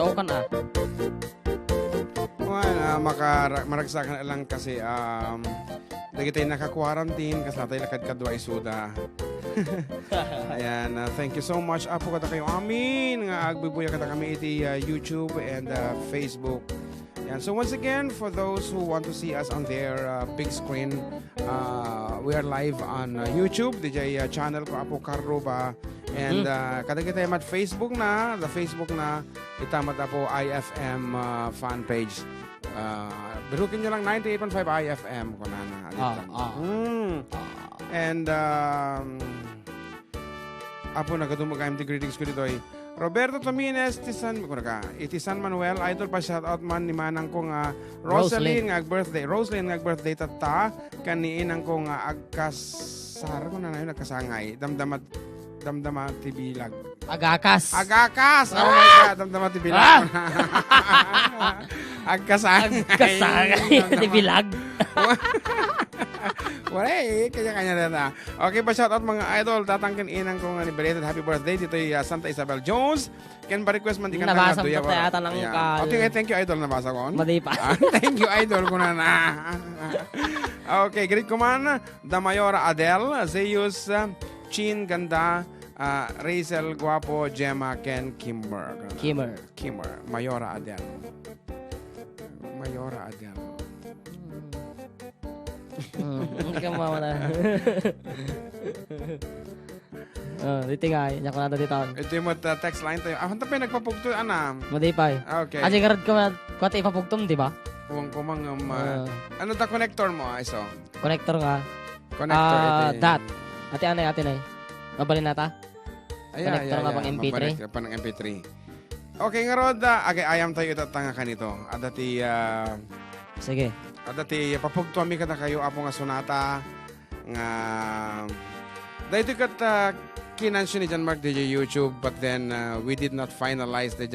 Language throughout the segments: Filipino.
Saukan maragsakan lang kasi dagi tayo naka-quarantine kasi tayo lakad kadwa isuda. Ayan, thank you so much. Apo kada kayo amin nga agbibuya kada kami iti YouTube and Facebook. And so once again, for those who want to see us on their big screen, we are live on YouTube. DJ channel ko Apo Carroba. And kada kita mat Facebook na, the Facebook na itamat Apo IFM fan page. Birukin nyo lang 98.5 IFM ko na. And Apo nagadumag the greetings ko dito ay Roberto Tomines, iti San Manuel, idol pa shoutout man ni manang ko nga Rosaline nga birthday. Rosaline nga birthday tata kaniinang ko nga agkasar ko na nagkasangay. Damdamat tibilag. Agakas. Oh my God, damdamat tibilag. Agkasangay. Tibilag. Wala kanya-kanya na. Okay pa shoutout mga idol. Tatangkin inang ko nga ni belated happy birthday. Dito yung Santa Isabel Jones. Ken ba request man di ka na nabasa mo tayo ata ng kal. Okay, thank you idol. Nabasa ko. Madi pa. Thank you idol ko na. Okay, greet ko man. Damayora Adel, Zeus, Chin, Ganda, Razel, Guapo, Gemma, Ken, Kimmer. Mayora Adel. Hindi ka mawala. Dito nga, niya ko na dito. Ito yung text line tayo. Hanta pa yung nagpapugto, ana. Madipay. Okay. Kasi garad ko kwata ipapugtom, di ba? Kumang, ano ta connector mo, iso? Connector nga. Connector, ito. Dot. Ate anay. Mabalin nata? Connector nga pang MP3. Pang MP3. Okay nga Rod, ayam tayo itatanga ka nito. Adati, sige. Adati, papugto kami kada kayo, apo nga sonata, nga, dahito kat, kinansyo ni John Mark DJ YouTube, but then, we did not finalize the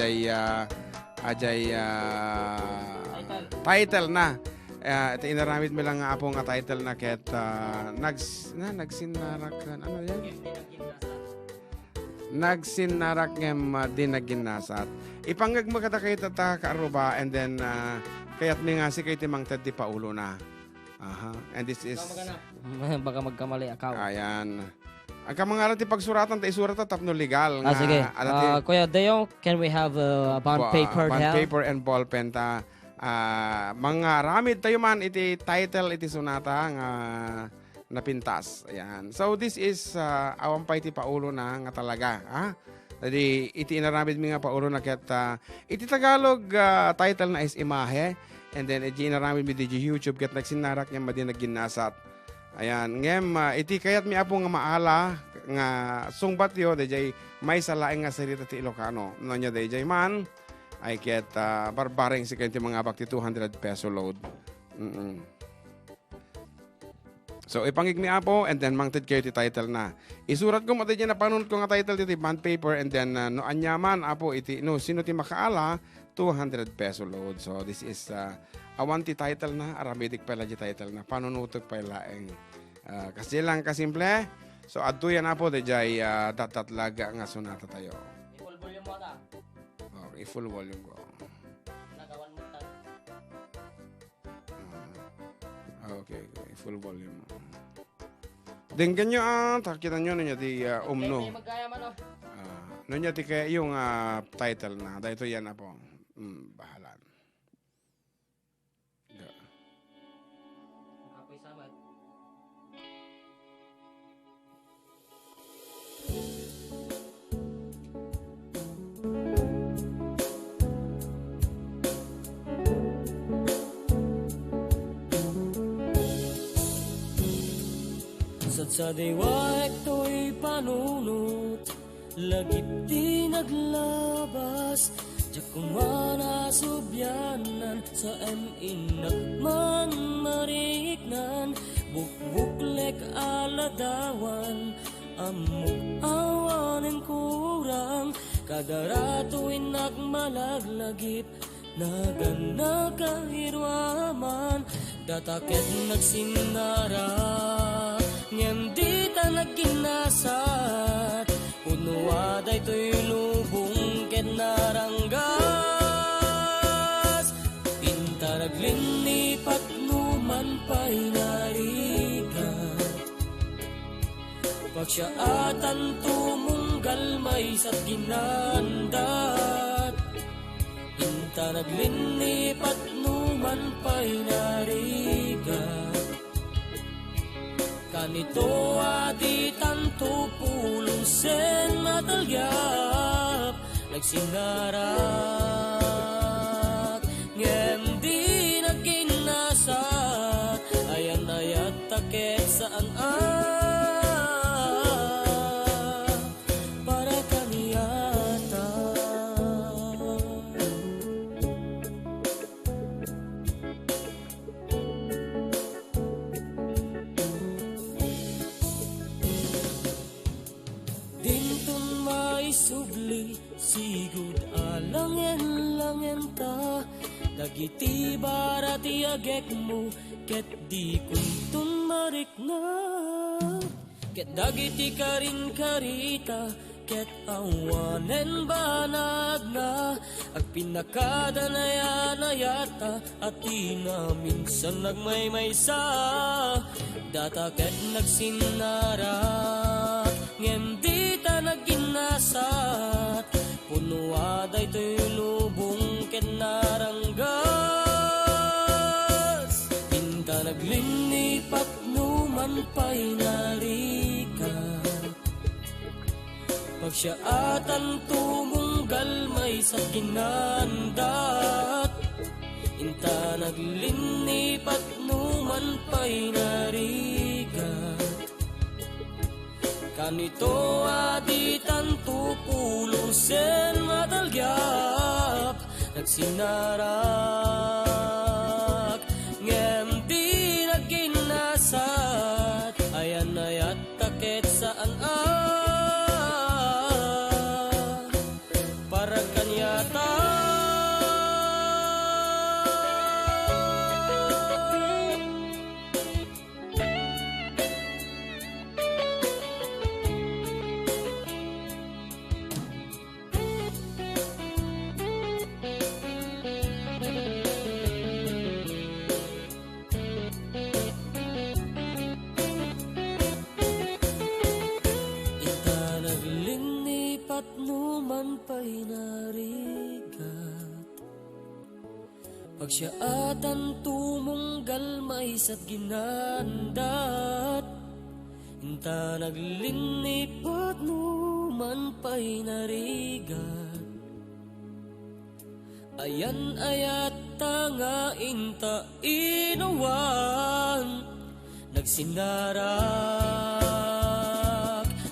title na. Ito inaramid mo lang nga apo nga title na ket, nagsinarak, ano yan? Nagsinarak ngem dinaginasat. Ipangag mo kada kayo tata kaaruba and then kaya't may nga si kayo timang Ted di Paulo na. And this is baka magkamali akaw. Ayan. Ang kamangalan ti pagsuratan tayo surata tapno legal nga. Sige. Kuya Deo, can we have a bond paper bond paper and ballpen ta mga ramid tayo man iti title iti sunata nga napintas. Ayan. So this is awan pa iti Paulo na nga talaga. Jadi iti inaramid mi nga Paulo na ket iti Tagalog title na is imahe and then iti inaramid mi di YouTube ket nagsinarak niya madi nagginasat. Ayan. Ngem iti kayat mi apo nga maala nga sungbat yo DJ may salaing nga salita ti Ilocano. Nonya DJ man ay ket barbaring si kanti mga bakti 200 peso load. So, ipangig mi apo, and then mangtid kayo ti title na. Isurat ko matid yan na panunod ko nga title ti bond paper, and then no anyaman apo, sino ti makaala, 200 peso load. So, this is, awan ti title na, Arabic pala ti title na, panunutok pa ilaeng. Kasi lang kasimple, so, adto yan apo, di jay datatlaga nga sunata tayo. I-full volume mo ata? Okay, full volume ko. Nagawan mo ata. Okay, full volume. Dinggan nyo takita nyo nyo di umno. Nyo ti kaya yung title na. Dahil ito yan na po. Bahalan. Apoy sabat. Sa diwak to'y panunot, lagip di naglabas, diyak kumana subyanan, sa inak man mariknan, bukbuklek aladawan, amok awanin kurang, kadarato inak malaglagip, nagana kahirwaman, dataket nagsinara. Ngem di ta nagkinasat, unuwa day to'y lubong ken narangga. Pagsiyaatan tumunggal may sa ginandat, inta naglinipat numan pa'y narigat. Kanito adi tanto pulong sen matalyap, nagsinarat ngem di nagkinasat, ayan ayat takit saan para kaniyata. Dintun may subli sigud alangen-langen ta, dagiti barati agek mo ket di kuntun marik na, ket dagiti karin karita ket awanen banag na, ag pinakada na yan ayata at di na minsan nagmaymaysa, data ket nagsinarat ngem di ta nagginasat, punuaday to'y lubong ket naranggas, pinta naglinipat numan pa'y narikat. Pagsiyaatan tumunggal may sa ginandat, inta naglinipat numan pa'y narigat. Kanito adi tanto pulong sen matalyap, nagsinarak ngem di nagkinasat, ayan ayat takit saan para kanyata. Numan pa'y narigat, pagsiyaatan tumunggal may sa ginandat, inta naglinipat numan pa'y narigat. Ayan ayat tanga inta inawan, nagsinarak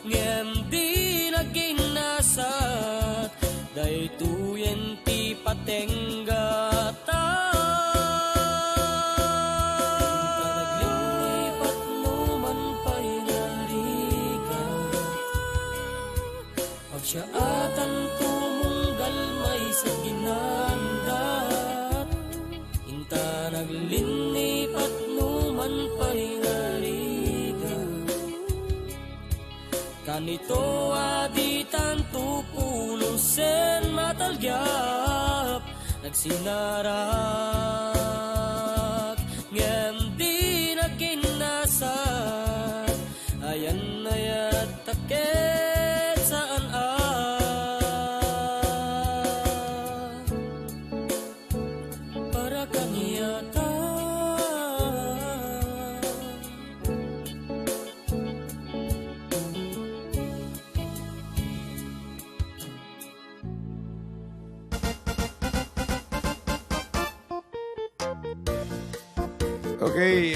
ngem di nagkinasat, daytoyen ti patenggata. Naglilipat numan pa'y narigat, pagsiyaatan tumunggal may sa ginandat, inta naglilipat numan pa'y narigat. Kanito adi tanto pulong sen matalyap, nagsinarak ngem di nagkinasat, ayan ayat takit saan para kaniyata. Okay,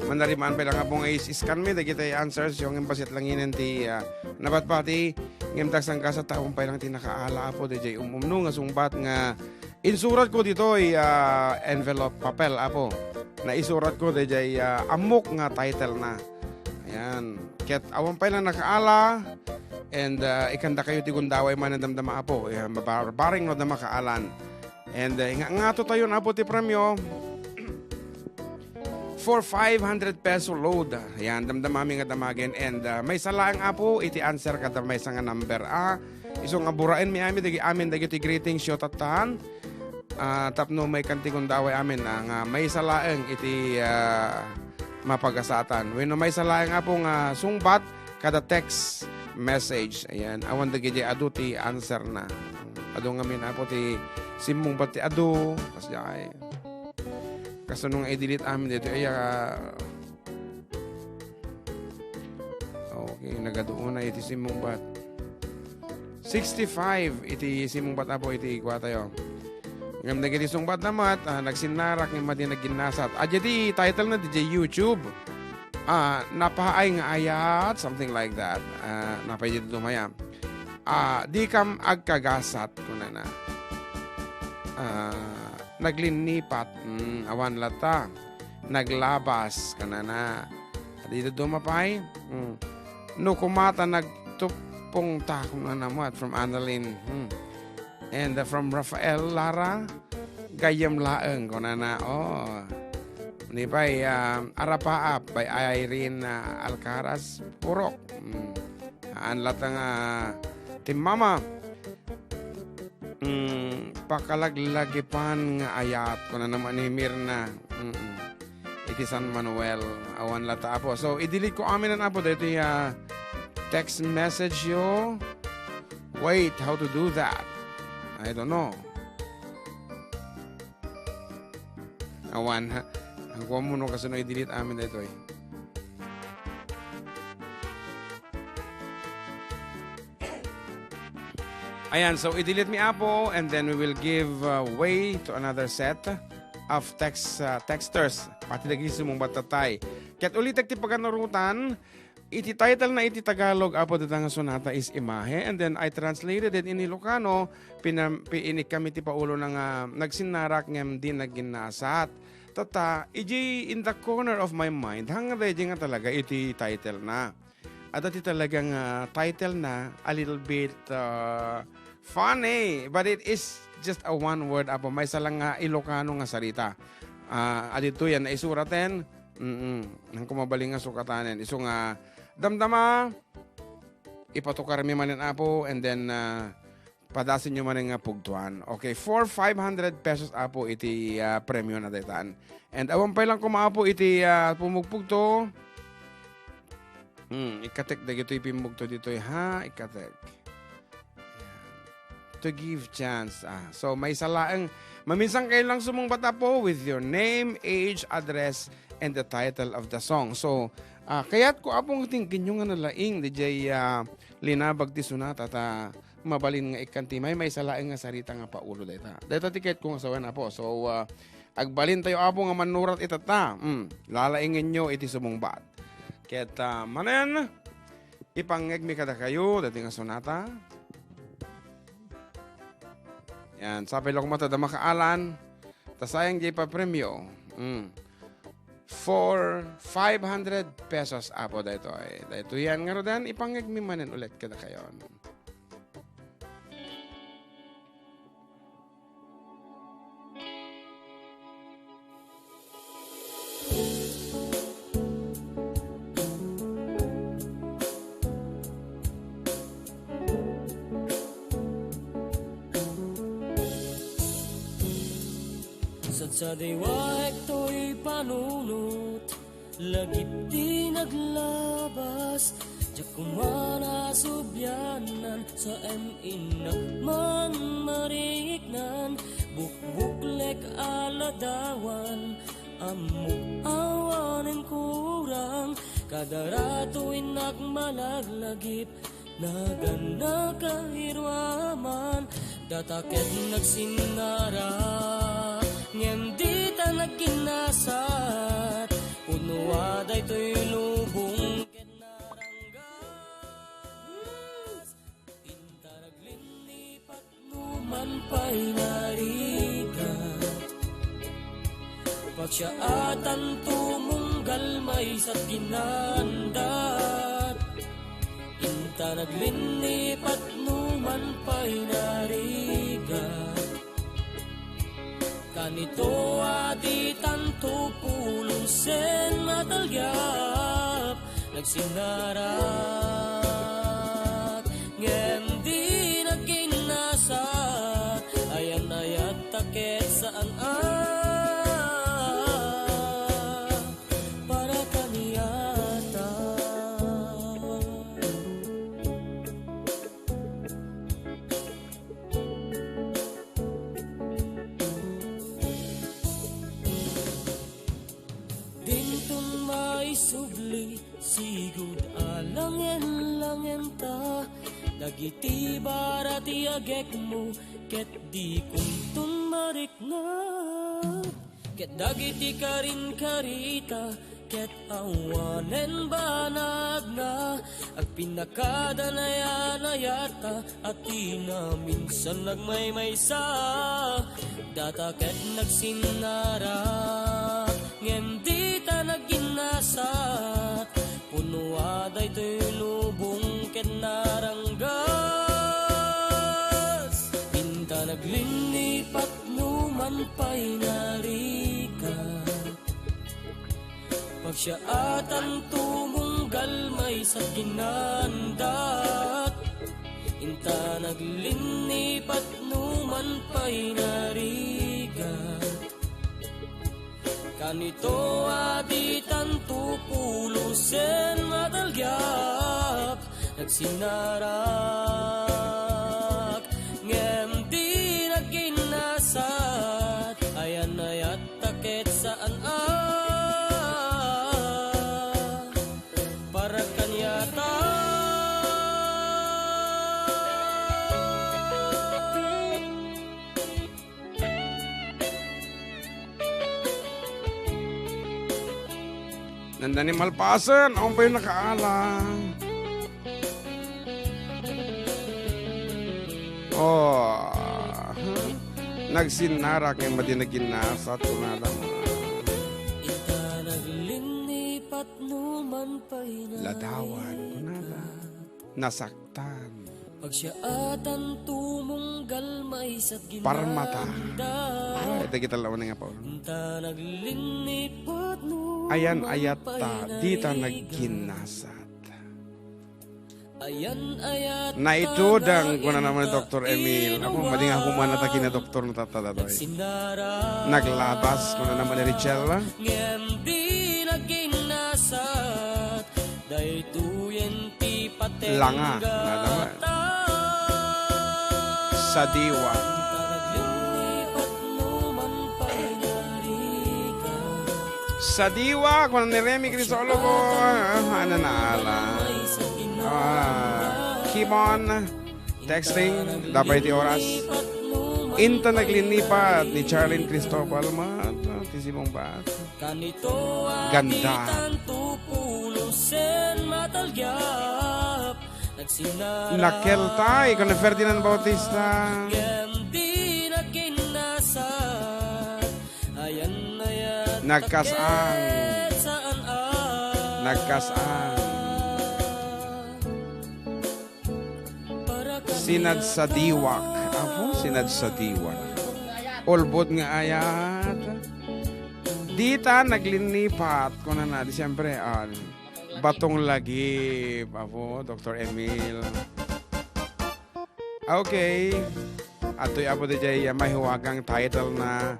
manarimaan pa lang abong is-scan me, dagiti answers yung imbasit lang yun ti nabat pati ngem tagsang ka sa taong pa lang ti nakaala po DJ umumno nga sungbat nga insurat ko dito ay envelope papel apo na isurat ko DJ amok nga title na. Ayan, ket awan pa lang nakaala and ikanda kayo ti gundaway man damdama apo, baring no na makaalan. And nga to tayo na apo ti premyo for 500 peso load. Ayan, damdamami nga damagin. And may salaang apo, iti answer ka may sa nga number. Isong aburain mi amin, dagi ti greeting show tatahan. Tapno may kantikong daway amin nga may salaang iti mapagasatan. When may salaang apo nga sungbat, kada text message. Ayan, awan da gidi adu ti answer na. Adu nga min apo ti simong pati adu. Kasi ay kaso nung i-delete amin dito ay okay, nagadoon na iti simong bat. 65 iti simong bat apo iti kwa tayo. Ngam na giti sumbat namat, nagsinarak ng mati nagginasat. Jadi title na DJ YouTube. Napaay nga ayat, something like that. Napay dito tumaya. Di kam agkagasat ko na. Naglinipat, awan lata. Naglabas ka na. Dito dumapay. No kumata nagtupong takong na namat from Annalyn. And from Rafael Lara, gayam laeng ko na. Ni bay Arapaap by Irene Alcaraz Purok. Anlat nga Tim Mama. Pakalaglagipan nga ayat ko na naman ni Mirna. Iti San Manuel. Awan lata apo. So, i-delete ko amin ang apo. Dito text message yo. Wait, how to do that? I don't know. Awan ha. Ang kuha mo no kasi no i-delete amin dito eh. Ayan, so i-delete mi apo and then we will give way to another set of texters. Pati lagi sumong batatay. Kaya't ulit ti pagkanarutan, iti title na iti Tagalog apo dito nga sonata is Imahe, and then I translated it in Ilocano. Piinik kami ti paulo nga nagsinarak ngem din nagginasat. Tata, iji in the corner of my mind, hanga ready nga talaga iti title na. At iti talagang title na a little bit funny, but it is just a one word apo. May salang Ilocano nga sarita. Adito yan na isuraten. Nang kumabaling nga sukatanen. Iso nga damdama, ipatukar mi manin apo, and then padasin nyo manin nga pugtuan. Okay, for 500 pesos apo iti premyo na daytan. And awan pa lang kumaapo iti pumugpugto. Ikatek da gito ipimugto dito ha, ikatek. To give chance. So may salaang, maminsang kayo lang sumungbat apo with your name, age, address, and the title of the song. So, kaya't ko apong tingin nyo nga nalaing, DJ linabag ti sunat at mabalin nga ikanti. May salaang nga sarita nga paulo data. Data tiket ko nga sawan apo. So, agbalin tayo apo nga manurat itata. Lalaingin nyo iti sumungbat. Kaya't manen, ipangeg mi kada kayo, dati nga sonata. Yan, sabi lang kumata da makaalan, tasayang jay pa premyo. For 500 pesos apo dito ay. Dito yan nga rodan, ipangeg mi manen ulit kada kayo. Sa diwaek to'y panunot, lagip di naglabas, diyak kumana subyanan, sa inak man marignan, bukbuklek aladawan, amok awanin kurang, kadarato inak malaglagip, nagana kahirwaman, dataket nagsinara. Ngem di ta nagkinasat, unuwaday to'y lubong ket naranggas. Intaraglinipat numan pa'y narigat, pagsiyaatan tumunggal may sa ginandat. Intaraglinipat numan pa'y narigat, kanito adi tanto pulusen matalyap nagsinarat ngem di nagkinasa ayan ayat taket saan para kaniyata. Dagiti barati agek mo ket di kuntun marikna ket dagiti karin karita ket awanen banag na ag pinakadanaya-nayata at na minsan nagmaymaysa data ket nagsinara ngem di ta nagginasat punua daytoy lubong ket naranggas pinta naglinipat numan pay narikat pagsiaatan tumunggal may sa ginandat inta naglinipat numan pay narigat kanito aditan tupulusen madalgyap nagsinarak ngem di nagkinasat ayan ayat takit saan para kanyata Nandani malpasan, ako pa yung nakaalang. Oh, nagsinara kay madinaginasa ito na lang. ita naglinipat numan pay Ladawan, kunada. Nasaktan. pagsiaatan tumunggal may sa ginandat Parmata. Ito kita lawan nga pa. inta naglinipat numan Ayan ayata, di ta nagginasat. ayan ayat Na ito dang kuna naman ni Dr. Emil. Ako mading ako manataki na doktor na tatatadoy. sinara Naglabas kuna naman ni Richelle. ngem di nagginasat daytoyen ti pateng Langa, nadaman. Sa diwa. Sa diwa, kung ni Remy Crisologo, ano na ala. Keep on texting, dapat iti oras. Inta naglinipat ni Charlene Cristobal mat, tisimong bat. Ganda. Nakeltay, kung ni Ferdinand Bautista. Nagkasang. Nagkasang. Sinad sa diwak. Ako, sinad sa diwak. Ulbod nga ayat. Dita naglinipat. Kung na di siyempre, batong lagip. Ako, Dr. Emil. Okay. Ato'y apo di jay mahiwagang title na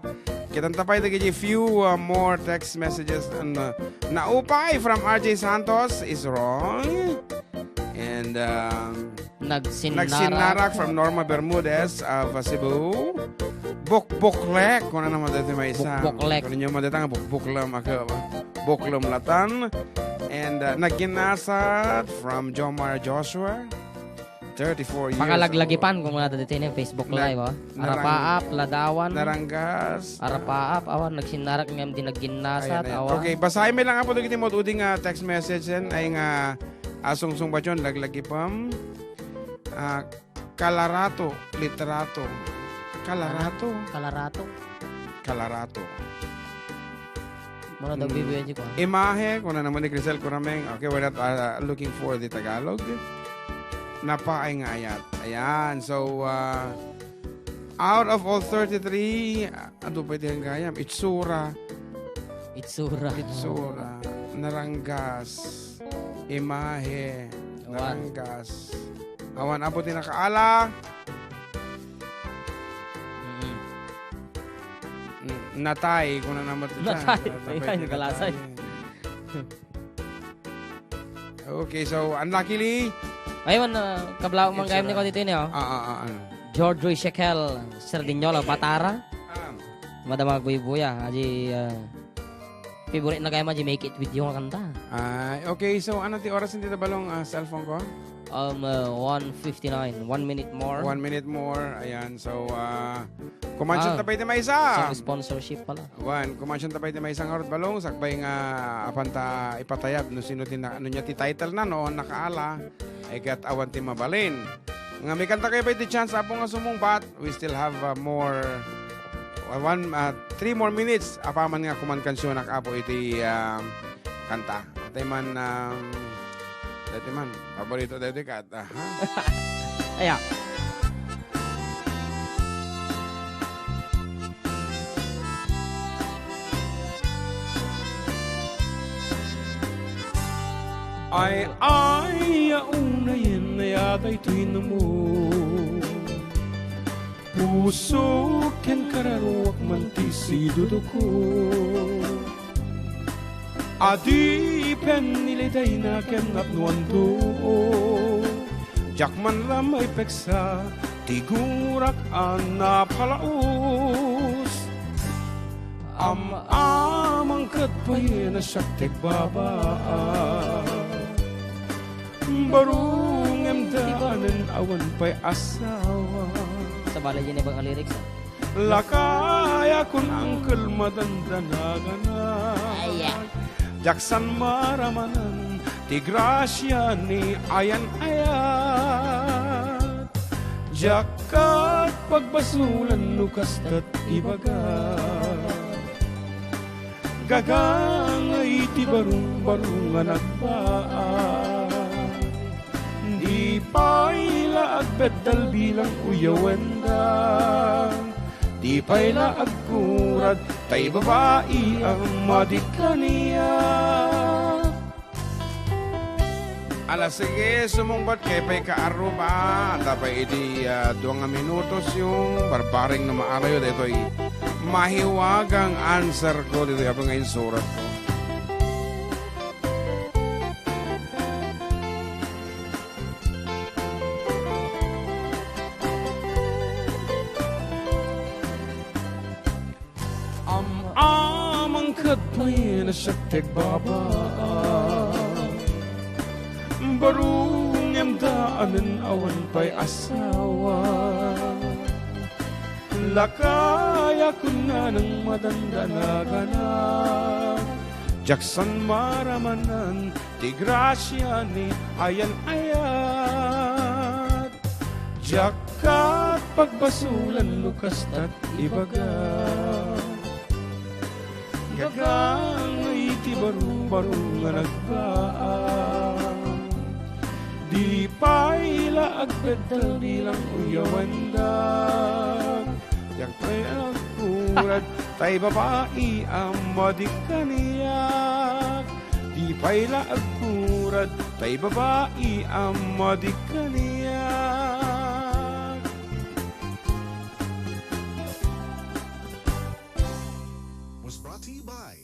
kitang tapay di few more text messages. Naupay from RJ Santos is wrong. And Nagsinarak from Norma Bermudez of Cebu. Bukbuklek. Kung ano naman dito may isa. Bukbuklek. Kung ninyo maditang bukbuklam ako. Buklam latan. And Nagginasat from Jomar Joshua. 34 years Pakalaglagipan kung muna dito yung Facebook Live. Arapaap, Ladawan. Naranggas. Arapaap, awan, nagsinarak ngam din nagginasat. Ayan. Awan. Okay, basahin mo lang ako dito mo uding text message yan. Ay nga asungsung ba yun, laglagipam. Kalarato, literato. Kalarato. Muna daw bibigyan ko. Imahe, kung na naman ni Crisel Curameng. Okay, we're not looking for the Tagalog. Napaay nga ayat. Ayan, so out of all 33, ano pa ito yung gayam? Itsura. Naranggas. Imahe. Naranggas. Awan, abot din nakaala. Natay, kung na naman ito. Natay, nagalasay. Okay, so unluckily, Ayun, kablaw mang gayam ni ko dito niyo. ano? George Roy Shekel, Sardinyola, Batara. Madamag buya. Aji, favorite na gayam aji Make It With You nga kanta. Okay, so ano ti oras hindi balong cellphone ko? 1:59. 1 minute more. 1 minute more. Ayan, so, kumansyon Ah. tapay di may isa. Sa sponsorship pala. Kumansyon tapay di may isang arot balong. Sakbay nga, apanta ipatayab. No sino ano niya ti title na noon, nakaala. Ay gat awan ti mabalin. Nga may kanta kayo ba iti chance apo nga sumungbat. We still have more 3 more minutes apaman nga kumankansyon apo iti kanta. Dati man, paborito dati ka. Ayan. Yaunayin na yata'y tuwin mo. Puso ken kararuak man ti sidudo ko. Adi pen niliday na ken apnuan to. Jakman lamay peksa tigurak an napalaos. Amang katpay na siyaktek babaan. Barong emdaanan awan pa'y asawa. Sa balay yun ibang lyrics. Lakaya kun angkel madandanaganag. Jaksan maramanan ti grasya ni ayan-ayat. Jakat pagbasulan lukas tat ibagat. Gagangay ti barong-barong nga nagbaan. Di pa'y beddal bilang uyawendan. Di pa'y agkurad tay babae ang madikaniya. Sige, sumungbat kay pa'y kaaruba. Tapay iti 2 minutos yung barbaring na maalayo. Dito'y mahiwagang answer ko. Dito'y abang ngayon surat ko. Amang katpay na siyaktek babaan. Barong emdaanan awan pa'y asawa. Lakaya ko na ng madandanaganag. Jaksan maramanan ti grasya ni ayan-ayat. Jakat pagbasulan lukas tat ibagat. Gagangay ti barong-barong nga nagbaan. Di pa'y agbeddal bilang uyawendan. Yak pa'y agkurad tay babae ang madikaniyak. Di pa'y agkurad tay babae ang madikaniyak. Was brought to you by